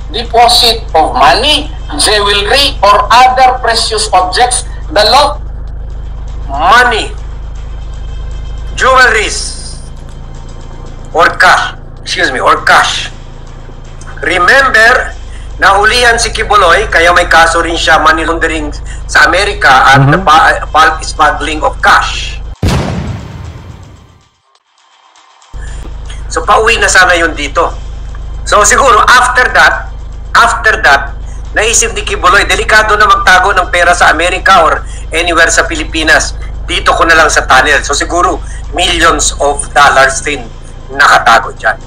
deposit of money, jewelry, or other precious objects. The law, Money, jewelries, or cash. Remember, nahulihan si Kibuloy, kaya may kaso rin siya money laundering sa Amerika at bulk smuggling of cash. So pauwi na sana yun dito. So siguro after that, naisip ni Kibuloy, delikado na magtago ng pera sa Amerika or anywhere sa Pilipinas. Dito ko na lang sa tunnel. So siguro millions of dollars din nakatago dyan.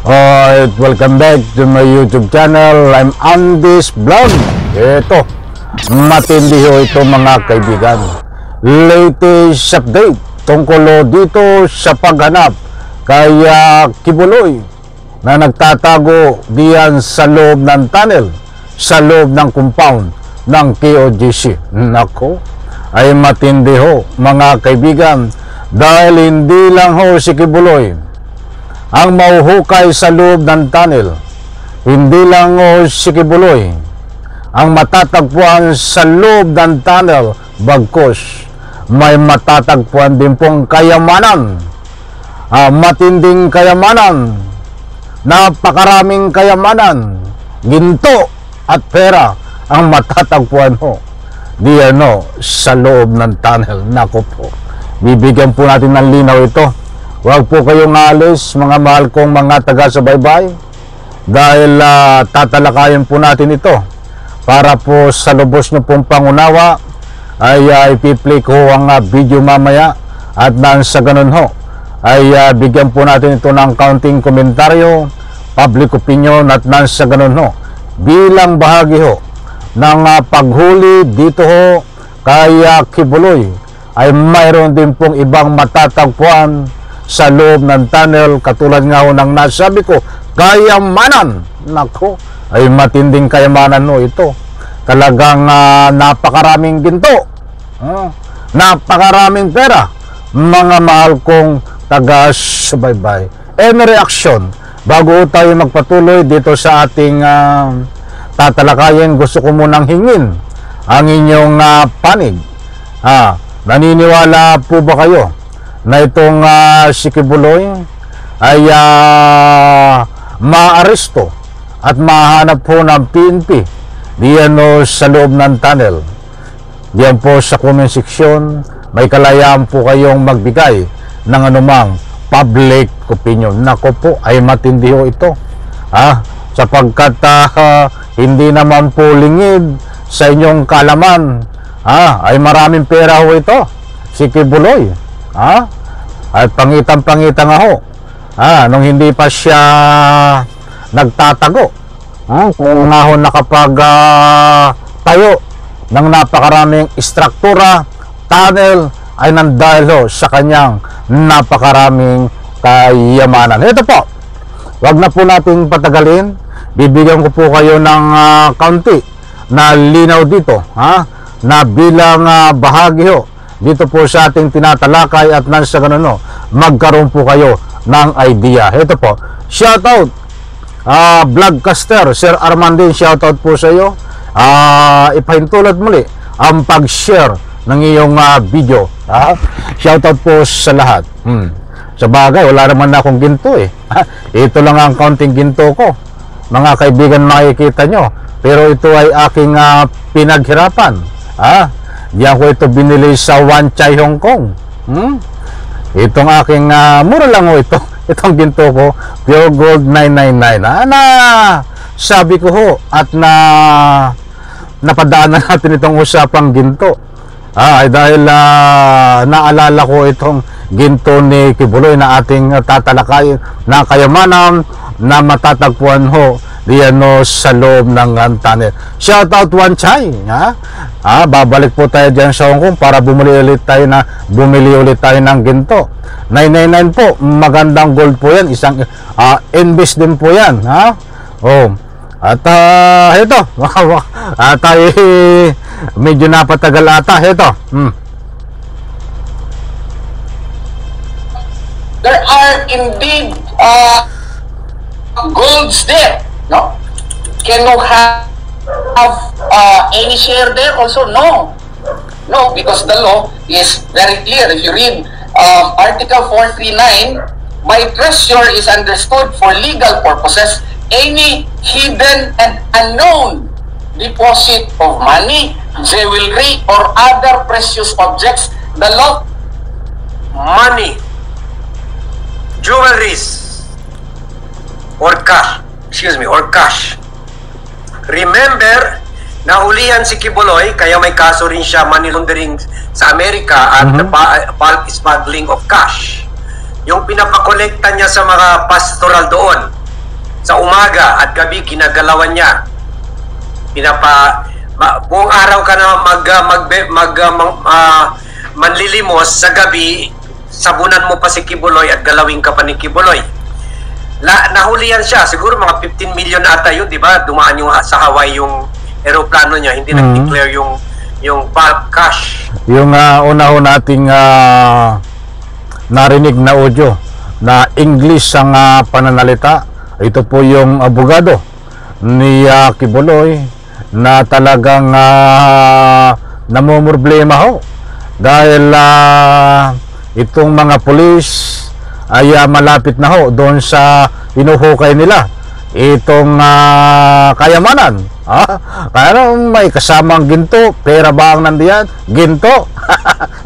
Alright, welcome back to my YouTube channel. I'm Andy's Vlog. Ito, matindi ho ito mga kaibigan. Latest update tungkol dito sa paghanap kay Kibuloy na nagtatago diyan sa loob ng tunnel, sa loob ng compound ng KOJC. Nako, ay matindi ho mga kaibigan, dahil hindi lang ho si Kibuloy ang mauhukay sa loob ng tunnel. Hindi lang ho si Kibuloy ang matatagpuan sa loob ng tunnel, bagkus may matatagpuan din pong kayamanan, matinding kayamanan, napakaraming kayamanan, ginto at pera ang matatagpuan ho diyan sa loob ng tunnel. Nako po, bibigyan po natin ng linaw ito. Huwag po kayong alis mga mahal kong mga taga-subaybay, dahil tatalakayin po natin ito para po sa lubos nyo pong pangunawa ay ipi-play ko ang video mamaya, at nang sa ganun ho ay bigyan po natin ito ng kaunting komentaryo, public opinion, at nang sa ganun ho bilang bahagi ho ng paghuli dito ho kay Kibuloy ay mayroon din pong ibang matatagpuan sa loob ng tunnel, katulad nga ho ng nasabi ko, kayamanan. Nako, ay matinding kayamanan ho ito. Talagang napakaraming ginto, napakaraming pera, mga mahal kong taga-subaybay. Any reaction bago tayo magpatuloy dito sa ating tatalakayin? Gusto ko munang hingin ang inyong panig. Naniniwala po ba kayo na itong si Kibuloy ay maaresto at mahanap po ng PNP diyan sa loob ng tunnel? Diyan po sa comment section, may kalayaan po kayong magbigay ng anumang public opinion. Nako po, ay matindi ho ito, sapagkat hindi naman po lingid sa inyong kalaman, ay maraming pera ho ito si Kibuloy, at pangitan-pangitan nga ho, nung hindi pa siya nagtatago, kung nga ho nakapag tayo ng napakaraming istruktura, tunnel, ay nandahil ho sa kanyang napakaraming kayamanan. Ito po, wag na po natin patagalin, bibigyan ko po kayo ng kaunti na linaw dito, na bilang bahagi ho dito po sa ating tinatalakay, at nang sa ganun magkaroon po kayo ng idea. Ito po, shoutout vlogcaster Sir Armandin, shoutout po sa iyo. Ipahintulot muli ang pag-share ng iyong video. Shoutout po sa lahat. Sa bagay, wala naman na akong ginto ito lang ang kaunting ginto ko, mga kaibigan, makikita nyo. Pero ito ay aking pinaghirapan. Diyan ko ito binili sa Wan Chai, Hong Kong. Itong aking mura lang ito. Itong ginto ko, pure gold 999. Sabi ko ho, at napadaanan natin itong usapang ginto. Ay dahil naalala ko itong ginto ni Kibuloy na ating tatalakayin, na kayamanan na matatagpuan ho diyan sa loob ng tunnel. Shoutout Wan Chai, babalik po tayo diyan sa Hong Kong para bumili ulit tayo ng ginto. 999 po, magandang gold po yan, isang invest din po yan, at ito, tayo medyo napatagal ata. Ito, are indeed golds there, no? Can you have any share there also? No. No, because the law is very clear. If you read Article 439, by treasure is understood for legal purposes any hidden and unknown deposit of money, jewelry, or other precious objects. The law Money, jewelries, or cash. Remember, nahulihan si Kibuloy, kaya may kaso rin siya money laundering sa Amerika at bulk smuggling of cash. Yung pinapakolekta niya sa mga pastoral doon, sa umaga at gabi, ginagalawan niya. Buong araw ka na manlilimos, sa gabi, sabunan mo pa si Kibuloy at galawin ka pa ni Kibuloy. Nahulihan siya, siguro mga 15 million ata yun, di ba? Dumaan yung sa Hawaii yung aeroplano niya, hindi nag-declare yung bulk cash. Yung una-una nating narinig na audio na English ang pananalita, ito po yung abogado ni Kibuloy na talagang namumroblema ho dahil itong mga pulis ay malapit na ho doon sa inuhukay nila itong kayamanan. Kaya may kasamang ginto, pera ba ang nandiyan? Ginto.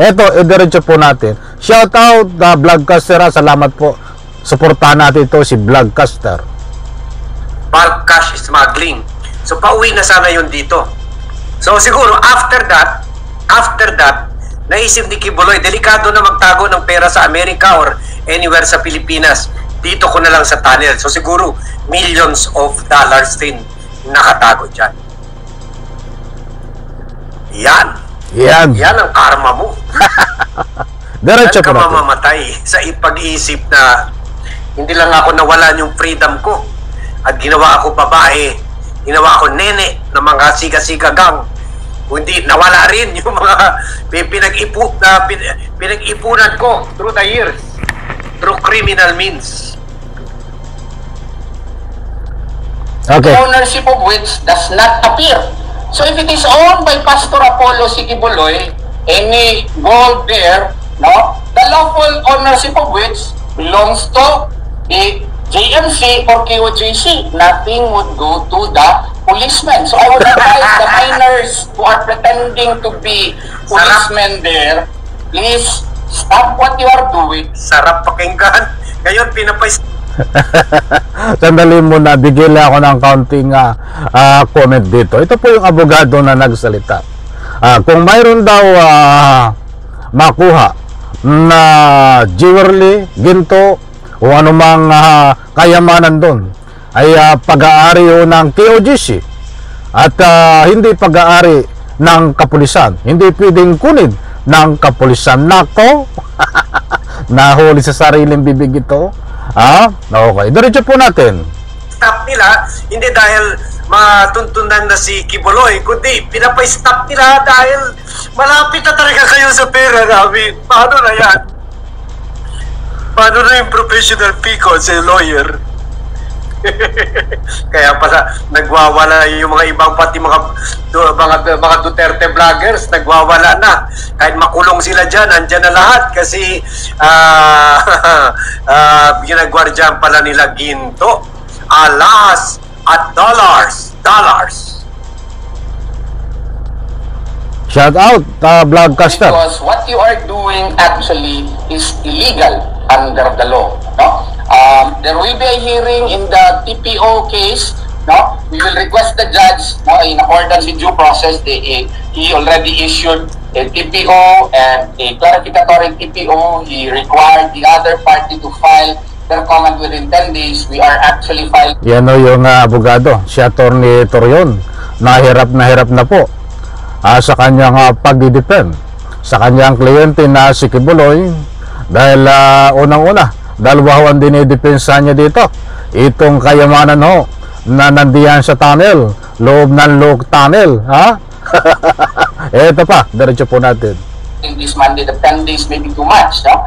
Eto, diretso po natin. Shout out Vlogcaster, salamat po. Suportahan natin ito si Vlogcaster. Bulk cash smuggling. So pauwi na sana yun dito. So siguro after that, naisip ni Kibuloy, delikado na magtago ng pera sa Amerika or anywhere sa Pilipinas. Dito ko na lang sa tunnel. So siguro millions of dollars din nakatago dyan. Yan ang karma mo. Diretso po ka natin. mamamatay sa pag-iisip na hindi lang ako nawalan yung freedom ko at ginawa ako babae, ginawa ako nene ng mga siga-siga gang. Kundi nawala rin yung mga pinag-ipunan ko through the years, through criminal means. Okay. Ownership of which does not appear. So if it is owned by Pastor Apollo Sikibuloy, any gold there, no, the lawful ownership of which belongs to the JMC or KOJC. Nothing would go to the policemen. So I would advise the minors who are pretending to be policemen there, please stop what you are doing. Sarap pakinggan. Ngayon Sandali muna, bigyan ako ng counting comment dito. Ito po yung abogado na nagsalita. Kung mayroon daw makuha na jewelry, ginto, o anumang kayamanan doon, ay pag-aari ng KOJC at hindi pag-aari ng kapulisan. Hindi pwedeng kunin ng kapulisan. Nako, nahuli sa sariling bibig ito. Okay, diretso po natin. Stop nila, hindi dahil matuntunan na si Kibuloy, kundi pinapay-stop nila dahil malapit na talaga kayo sa pera namin. Paano na yan? Paano na yung professional pico sa lawyer? Kaya pala nagwawala yung mga ibang, pati mga Duterte vloggers, nagwawala na. Kahit makulong sila dyan, andyan na lahat kasi ginagwardyan pala nila ginto, alas, at dollars. Shout out Vlogcaster. Because what you are doing actually is illegal under the law. No? There will be a hearing in the TPO case. No? We will request the judge, no, in accordance with due process. He already issued a TPO and a clarificatory TPO. He required the other party to file their comment within 10 days. We are actually filing. Yan o yung abogado, si Atty. Torion. Nahirap na po sa kanyang pagdidepend sa kanyang kliyente na si Kibuloy dahil unang-una, dalawahan din i-depensa niya dito itong kayamanan ho na nandiyan sa tunnel, loob ng tunnel, Eto pa, diretso po natin. in this Monday, the 10 days may be too much, no?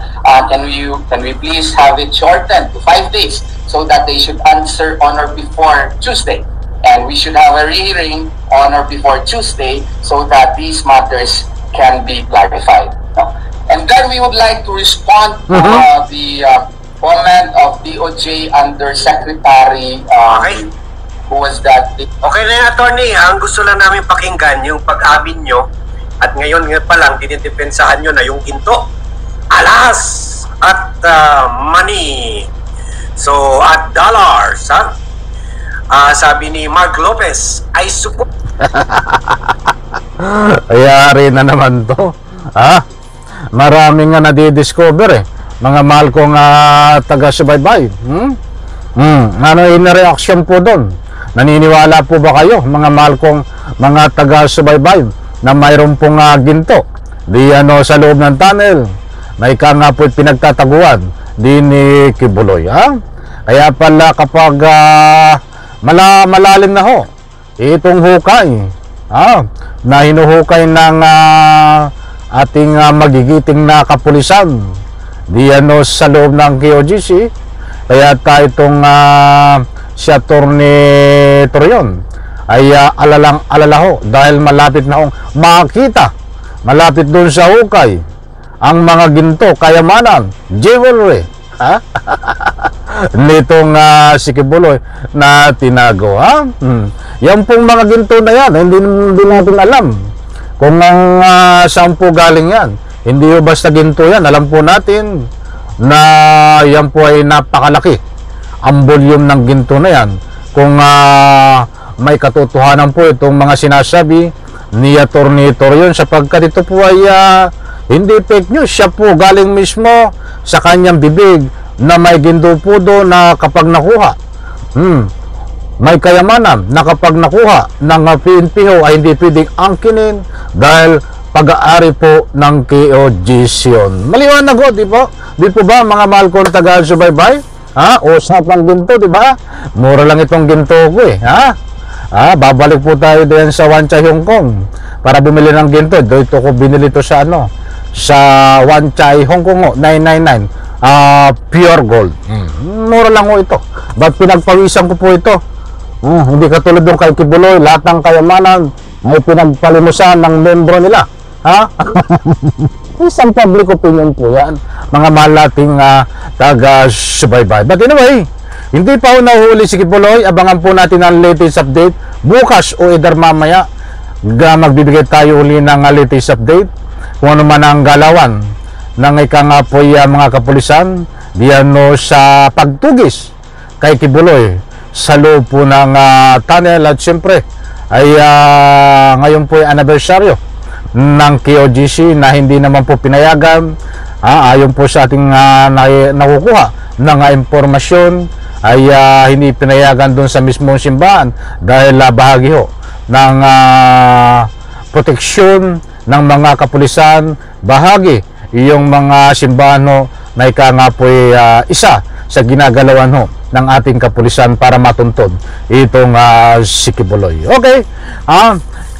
Can we please have it shortened to 5 days so that they should answer on or before Tuesday? And we should have a hearing on or before Tuesday so that these matters can be clarified, no? And then we would like to respond to the comment of DOJ Undersecretary who was that... Okay na yun, attorney. Ang gusto lang namin pakinggan yung pag-amin nyo at ngayon nga pa lang dinidepensahan nyo na yung ginto, alas at money. So, at dollars, ha? Sabi ni Mark Lopez, I support. Ayari na naman to. Ha? Maraming nga nadidiscover eh. Mga mahal kong taga-subaybay. Ano yung reaction po doon? Naniniwala po ba kayo, mga mahal kong mga taga-subaybay, na mayroon pong ginto di sa loob ng tunnel na ika nga po pinagtataguan di ni Kibuloy, ha? Kaya pala kapag malalim na ho itong hukay, na hinuhukay ng ating magigiting na kapulisan di sa loob ng KOGC, kaya tayo itong si Atty. Torion ay alalang-alala ho dahil malapit na hong makita, malapit doon sa hukay ang mga ginto, kayamanan, jewelry, nitong si Kibuloy na tinago, yan pong mga ginto na yan, hindi natin alam kung saan po galing yan. Hindi po basta ginto yan. Alam po natin na yan po ay napakalaki ang volume ng ginto na yan. Kung may katotohanan po itong mga sinasabi ni Atty. Torion, sapagkat ito po ay hindi fake news. Siya po galing mismo sa kanyang bibig na may ginto po doon na kapag nakuha, may kayamanan na kapag nakuha ng PNP ay hindi pwedeng angkinin dahil pag-aari po ng KOGC yun. Maliwanag ho, di po? Di po ba mga mahal kong taga-subaybay? Usapang ginto, di ba? Mura lang itong ginto ko eh. Babalik po tayo din sa Wan Chai Hong Kong para bumili ng ginto. Dito ko binili to sa sa Wan Chai Hong Kong 999 pure gold. Mura lang ho ito. Ba't pinagpawisan ko po ito? Hindi katulad ng kay Kibuloy, lahat ng kayamanan ay pinagpalimusan ng membro nila. Isang public opinion po yan, mga mahal nating taga-subaybay. But anyway, hindi pa ho nahuhuli si Kibuloy. Abangan po natin ang latest update bukas o either mamaya. Magbibigay tayo uli ng latest update kung ano man ang galawan ng po mga kapulisan diyan sa pagtugis kay Kibuloy sa loob po ng tunnel. At siyempre ay ngayon po ay anibersaryo ng KOGC na hindi naman po pinayagan, ayon po sa ating nakukuha ng impormasyon, ay hindi pinayagan doon sa mismong simbahan dahil bahagi ho ng proteksyon ng mga kapulisan, bahagi yung mga simbahan ho na ika nga po isa sa ginagalawan ho ng ating kapulisan para matuntod itong si Kibuloy. Okay,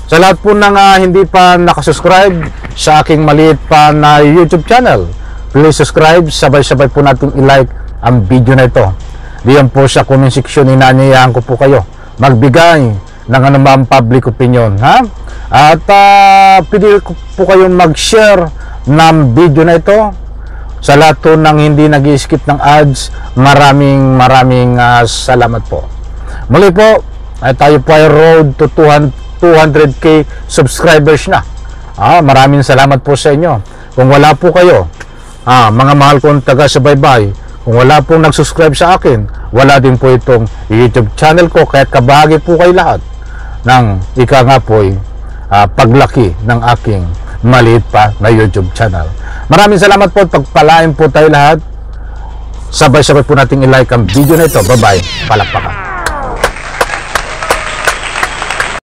sa lahat po ng hindi pa nakasubscribe sa aking maliit pa na YouTube channel, please subscribe, sabay-sabay po natin i-like ang video na ito. Diyan po sa comment section, inanyayahan ko po kayo magbigay ng anumang public opinion, at pwede po kayong mag-share ng video na ito. Sa lahat po ng hindi nag-skip ng ads, maraming salamat po. Muli po, ay tayo po ay road to 200k subscribers na. Maraming salamat po sa inyo. Kung wala po kayo, mga mahal kong taga-subaybay, kung wala pong nag-subscribe sa akin, wala din po itong YouTube channel ko. Kaya't kabahagi po kayo lahat ng ika nga po paglaki ng aking maliit pa na YouTube channel. Maraming salamat po. Pagpalain po tayo lahat. Sabay-sabay po natin i-like ang video na ito. Bye-bye. Palakpakan.